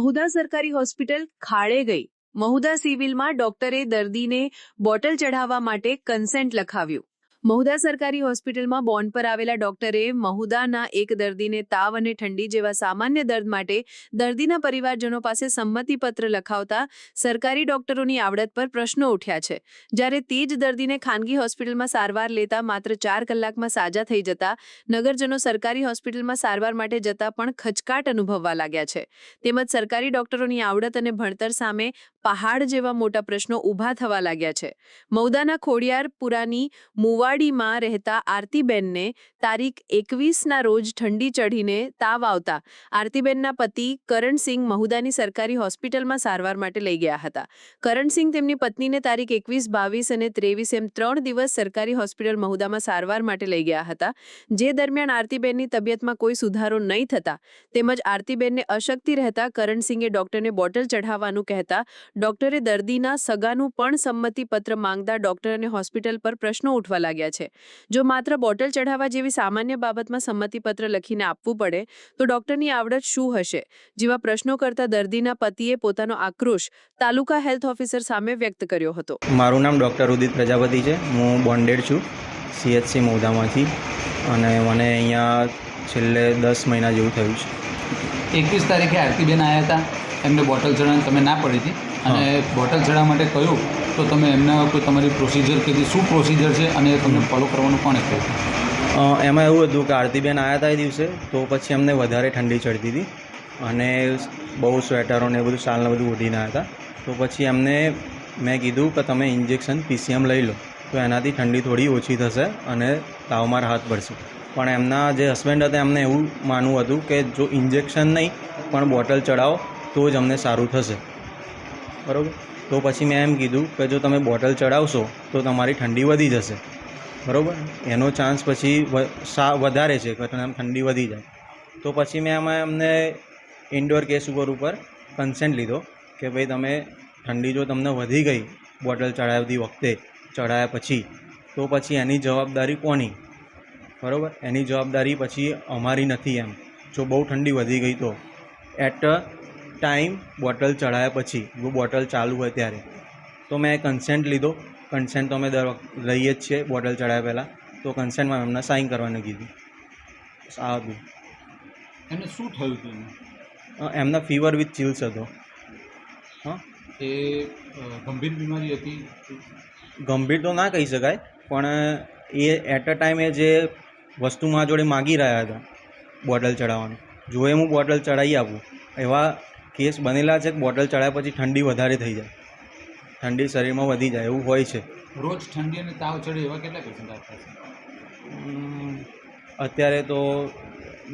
મહુધા સરકારી હોસ્પિટલ ખાડે ગઈ. મહુધા સિવિલમાં ડોક્ટરે દર્દીને બોટલ ચઢાવવા માટે કન્સેન્ટ લખાવ્યું. મહુધા સરકારી હોસ્પિટલમાં બોન્ડ પર આવેલા ડોક્ટરે મહુધાના એક દર્દીને તાવ અને ઠંડી જેવા સામાન્ય દર્દ માટે દર્દીના પરિવારજનો પાસે સંમતિપત્ર લખાવતા સરકારી ડોક્ટરોની આવડત પર પ્રશ્નો ઉઠ્યા છે. જ્યારે તે જ દર્દીને ખાનગી હોસ્પિટલમાં સારવાર લેતા માત્ર 4 કલાકમાં સાજા થઈ જતા નગરજનો સરકારી હોસ્પિટલમાં સારવાર માટે જતા પણ ખચકાટ અનુભવવા લાગ્યા છે. તેમજ સરકારી ડોક્ટરોની આવડત અને ભણતર સામે પહાડ જેવા મોટા પ્રશ્નો ઊભા થવા લાગ્યા છે. મહુધાના ખોડિયારપુરાની મુવાડીમાં રહેતા આરતીબેનને તારીખ 21ના રોજ ઠંડી ચઢીને તાવ આવતા આરતીબેનના પતિ કરણસિંહ મહુધાની સરકારી હોસ્પિટલમાં સારવાર માટે લઈ ગયા હતા. કરણસિંહ તેમની પત્નીને તારીખ 21, 22 અને 23 એમ 3 દિવસ સરકારી હોસ્પિટલ મહુધામાં સારવાર માટે લઈ ગયા હતા. જે દરમિયાન આરતીબેનની તબિયતમાં કોઈ સુધારો નહીં થતા તેમજ આરતીબેનને અશક્તિ રહેતા કરણસિંહે ડોક્ટરને બોટલ ચઢાવવાનું કહેતા ડોક્ટરે દર્દીના સગાનું પણ સંમતિપત્ર માંગતા ડોક્ટર અને હોસ્પિટલ પર પ્રશ્નો ઉઠવા લાગ્યા છે. જો માત્ર બોટલ ચઢાવવા જેવી સામાન્ય બાબતમાં સંમતિપત્ર લખીને આપવું પડે તો ડોક્ટરની આવડત શું હશે જેવા પ્રશ્નો કરતા દર્દીના પતિએ પોતાનો આક્રોશ તાલુકા હેલ્થ ઓફિસર સામે વ્યક્ત કર્યો હતો. મારું નામ ડૉક્ટર ઉદિત પ્રજાપતિ છે. હું બોન્ડેડ છું CHC મહુધામાંથી અને મને અહીંયા છેલ્લે 10 મહિના જેવું થયું છે. 21 તારીખે આરતીબેન આવ્યા હતા, એમને બોટલ ચડાવવાની તમે ના પડી હતી અને બોટલ ચડાવવા માટે કહ્યું તો તમે એમને કોઈ તમારી પ્રોસિજર કીધી, શું પ્રોસિજર છે અને તમને ફોલો કરવાનું કોણે કહ્યું? એમાં એવું હતું કે આરતીબેન આવ્યા હતા એ દિવસે તો પછી અમને વધારે ઠંડી ચડતી હતી અને બહુ સ્વેટરો ને બધું શાલને બધું ઓઢીને આવ્યા હતા. તો પછી એમને મેં કીધું કે તમે ઇન્જેક્શન PCM લઈ લો તો એનાથી ઠંડી થોડી ઓછી થશે અને તાવમાં રાહત પડશે. પણ એમના જે હસબન્ડ હતા એમને એવું માનવું હતું કે જો ઇન્જેક્શન નહીં પણ બોટલ ચડાવો તો જ અમને સારું થશે. બરાબર? તો પછી મેં એમ કીધું કે જો તમે બોટલ ચડાવશો તો તમારી ઠંડી વધી જશે. બરાબર? એનો ચાન્સ પછી વધારે છે કે ઠંડી વધી જાય. તો પછી મેં એમાં એમને ઇન્ડોર કેસ ઉપર કન્સેન્ટ લીધો કે ભાઈ તમે ઠંડી જો તમને વધી ગઈ બોટલ ચડાવતી વખતે ચડાવ્યા પછી તો પછી એની જવાબદારી કોની? બરાબર? એની જવાબદારી પછી અમારી નથી. એમ જો બહુ ઠંડી વધી ગઈ તો એટ ટાઈમ બોટલ ચડાવ્યા પછી જો બોટલ ચાલુ હોય ત્યારે તો મેં કન્સેન્ટ લીધો. કન્સેન્ટ તો અમે લઈએ જ છીએ બોટલ ચડાવ્યા પહેલાં. તો કન્સેન્ટમાં એમને સાઇન કરવાનું કીધું. આ હતું. એમને શું થયું હતું? એમના ફીવર વિથ ચિલ્સ હતો. હા, એ ગંભીર બીમારી હતી? ગંભીર તો ના કહી શકાય પણ એ એટ અ ટાઈમ એ જે વસ્તુ મારા જોડે માગી રહ્યા હતા બોટલ ચડાવવાનું, જો એ હું બોટલ ચડાવી આપું એવા કેસ બનેલા છે કે બોટલ ચડાવ્યા પછી ઠંડી વધારે થઈ જાય, ઠંડી શરીરમાં વધી જાય એવું હોય છે. રોજ ઠંડી અને તાવ ચડે એવા કેટલા પેશન્ટ આવતા હશે? અત્યારે તો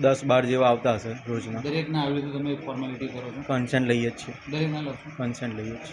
10-12 જેવા આવતા હશે રોજના. દરેકના આવી રીતે તમે ફોર્માલિટી કરો છો? કન્સેન્ટ લઈએ જ છીએ. દરેકના લો છો? કન્સેન્ટ લઈએ જ છીએ.